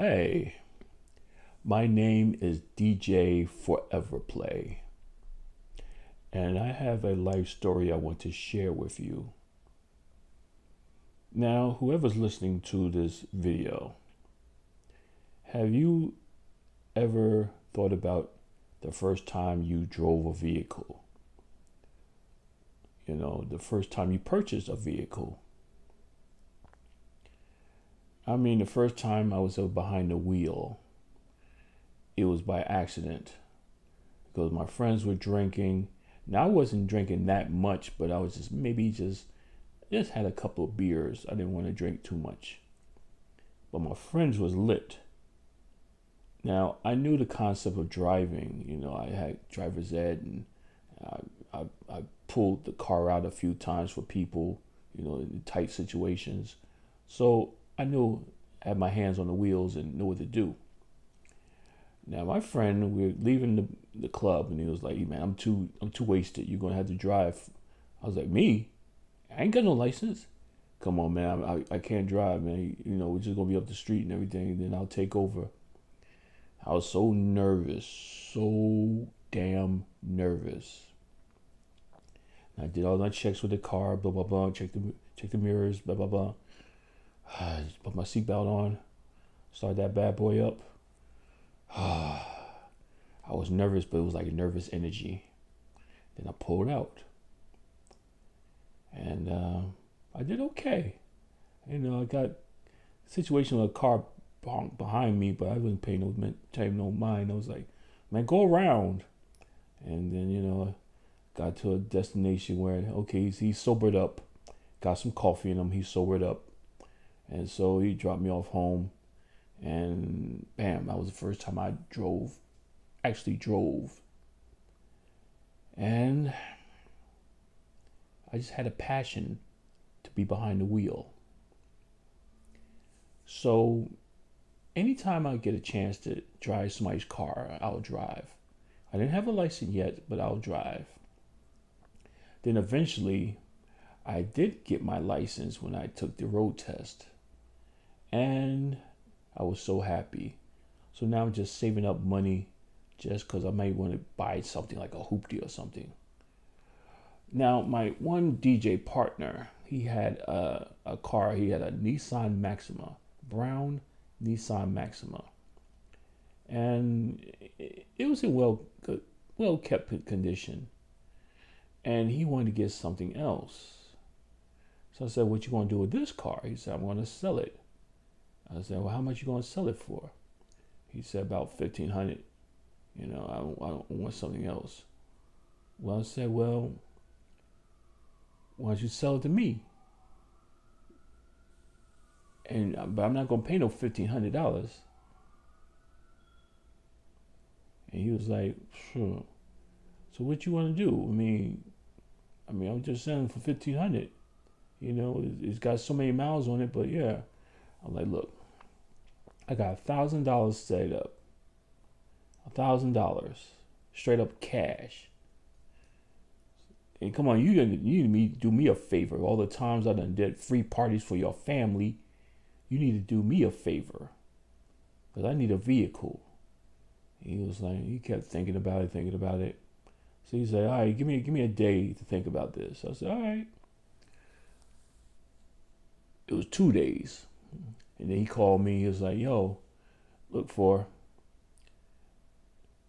Hey, my name is DJ Forever Play, and I have a life story I want to share with you. Now, whoever's listening to this video, have you ever thought about the first time you drove a vehicle? You know, the first time you purchased a vehicle. I mean, the first time I was behind the wheel, it was by accident because my friends were drinking. Now, I wasn't drinking that much, but I was just had a couple of beers. I didn't want to drink too much. But my friends was lit. Now, I knew the concept of driving. You know, I had driver's ed, and I pulled the car out a few times for people, you know, in tight situations. So I knew, I had my hands on the wheels and knew what to do. Now, my friend, we were leaving the club, and he was like, "Hey, man, I'm too wasted. You're gonna have to drive." I was like, "Me? I ain't got no license. Come on, man. I can't drive, man. You know, we're just gonna be up the street and everything, and then I'll take over." I was so nervous, so damn nervous. And I did all my checks with the car, blah blah blah. Check the mirrors, blah blah blah. I just put my seatbelt on, start that bad boy up. I was nervous, but it was like nervous energy. Then I pulled out, and I did okay. You know, I got a situation with a car behind me, but I wasn't paying no mind. I was like, "Man, go around." And then, you know, I got to a destination where, okay, he's sobered up, got some coffee in him, he's sobered up, and so he dropped me off home. And bam, that was the first time I actually drove. And I just had a passion to be behind the wheel. So anytime I get a chance to drive somebody's car, I'll drive. I didn't have a license yet, but I'll drive. Then eventually, I did get my license when I took the road test. And I was so happy. So now I'm just saving up money just because I might want to buy something like a hoopty or something. Now, my one DJ partner, he had a car. He had a Nissan Maxima, brown Nissan Maxima. And it was in well kept condition. And he wanted to get something else. So I said, "What you going to do with this car?" He said, "I'm going to sell it." I said, "Well, how much you going to sell it for?" He said, "About 1,500. You know, I don't want something else." Well, I said, "Well, why don't you sell it to me? But I'm not going to pay no $1,500. And he was like, "Sure. So what you want to do?" I'm just selling for 1,500. You know, it's got so many miles on it, but yeah. I'm like, "Look, I got $1,000 set up. $1,000 straight up cash. And come on, you need to do me a favor. All the times I done did free parties for your family, you need to do me a favor, because I need a vehicle." He was like, he kept thinking about it. So he said, "All right, give me a day to think about this." I said, "All right." It was 2 days. And then he called me. He was like, "Yo, look, you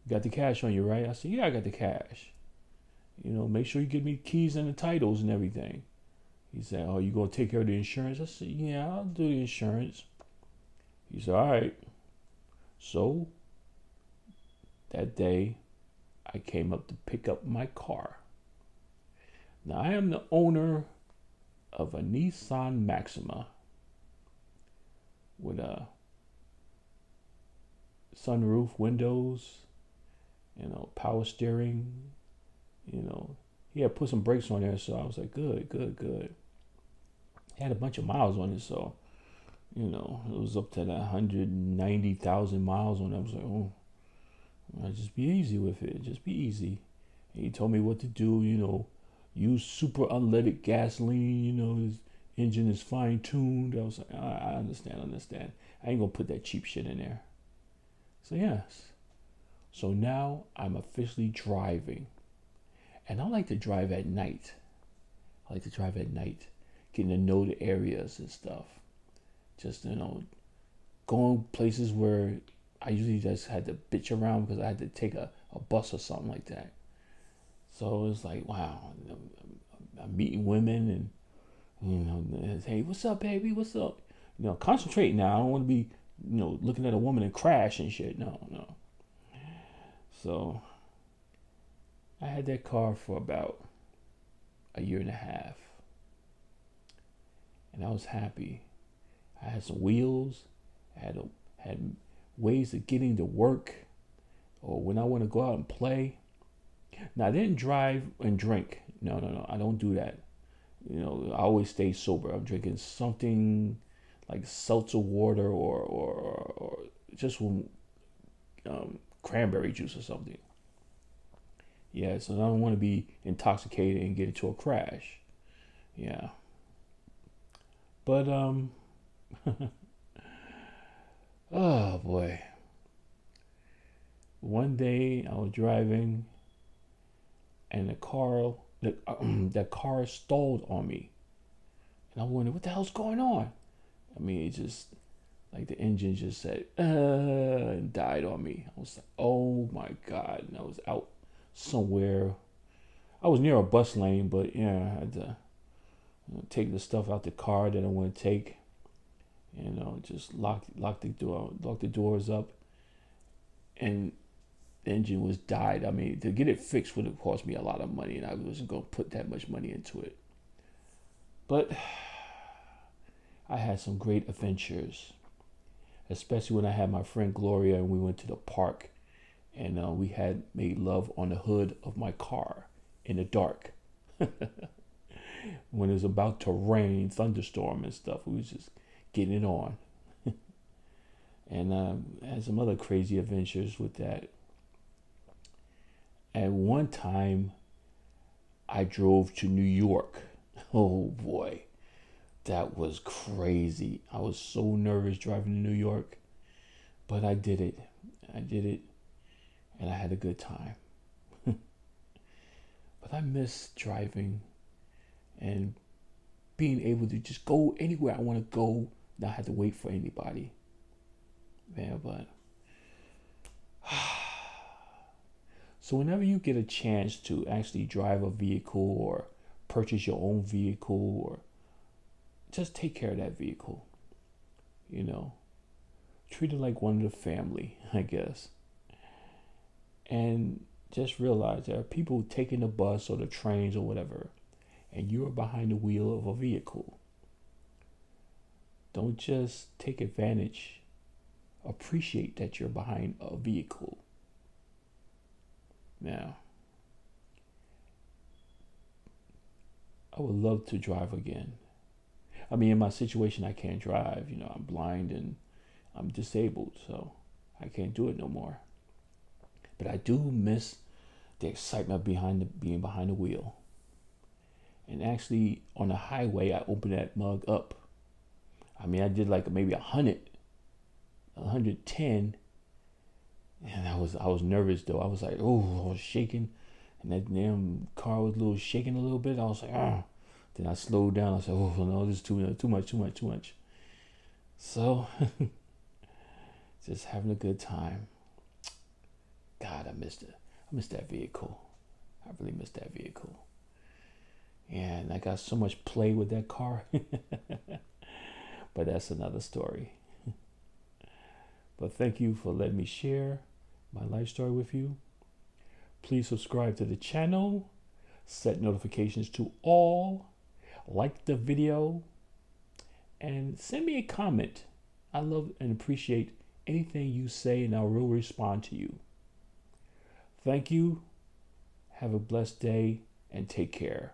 got the cash on you, right?" I said, "Yeah, I got the cash. You know, make sure you give me keys and the titles and everything." He said, "Oh, you gonna take care of the insurance?" I said, "Yeah, I'll do the insurance." He said, "All right." So that day, I came up to pick up my car. Now, I am the owner of a Nissan Maxima with a sunroof, windows, you know, power steering. You know, he had put some brakes on there, so I was like, good, good, good. He had a bunch of miles on it, so, you know, it was up to that 190,000 miles on it. I was like, "Oh, I'll just be easy with it. Just be easy." And he told me what to do, you know, use super unleaded gasoline, you know, his engine is fine tuned. I was like, I understand. I ain't gonna put that cheap shit in there. So yes. So now I'm officially driving. And I like to drive at night. I like to drive at night, getting to know the areas and stuff. Just, going places where I usually just had to bitch around because I had to take a bus or something like that. So it's like, wow, I'm meeting women and, hey, what's up, baby? What's up? Concentrate now. I don't want to be, looking at a woman and crash and shit. No. So I had that car for about a year and a half. And I was happy. I had some wheels. I had ways of getting to work or when I want to go out and play. Now, I didn't drive and drink. No. I don't do that. I always stay sober. I'm drinking something like seltzer water or just cranberry juice or something. Yeah, so I don't want to be intoxicated and get into a crash. Yeah. But, oh boy. One day I was driving and the car stalled on me. And I wondered, what the hell's going on? I mean, it just, like the engine just said, and died on me. I was like, oh my God. And I was out somewhere. I was near a bus lane, but yeah, I had to take the stuff out the car that I want to take. Just lock the doors up. And the engine was died. I mean, to get it fixed would have cost me a lot of money, and I wasn't going to put that much money into it. But I had some great adventures, especially when I had my friend Gloria and we went to the park, and we had made love on the hood of my car in the dark. When it was about to rain, thunderstorm and stuff, we was just getting it on. And had some other crazy adventures with that. At one time, I drove to New York. Oh boy, that was crazy. I was so nervous driving to New York, but I did it. And I had a good time. But I miss driving and being able to just go anywhere I want to go, not have to wait for anybody. Man, but so whenever you get a chance to actually drive a vehicle or purchase your own vehicle or just take care of that vehicle, treat it like one of the family, I guess. And just realize there are people taking the bus or the trains or whatever, and you're behind the wheel of a vehicle. Don't just take advantage. Appreciate that you're behind a vehicle. Now, I would love to drive again. I mean, in my situation, I can't drive. I'm blind and I'm disabled, so I can't do it no more. But I do miss the excitement being behind the wheel. And actually, on the highway, I opened that mug up. I mean, I did like maybe 110, and I was nervous though. I was like, oh, I was shaking, and that damn car was shaking a little bit. I was like, ah. Then I slowed down. I said, oh no, this is too much. So, just having a good time. God, I missed it. I missed that vehicle. I really missed that vehicle. And I got so much play with that car. But that's another story. But thank you for letting me share my life story with you. Please subscribe to the channel. Set notifications to all. Like the video. And send me a comment. I love and appreciate anything you say, and I will respond to you. Thank you. Have a blessed day and take care.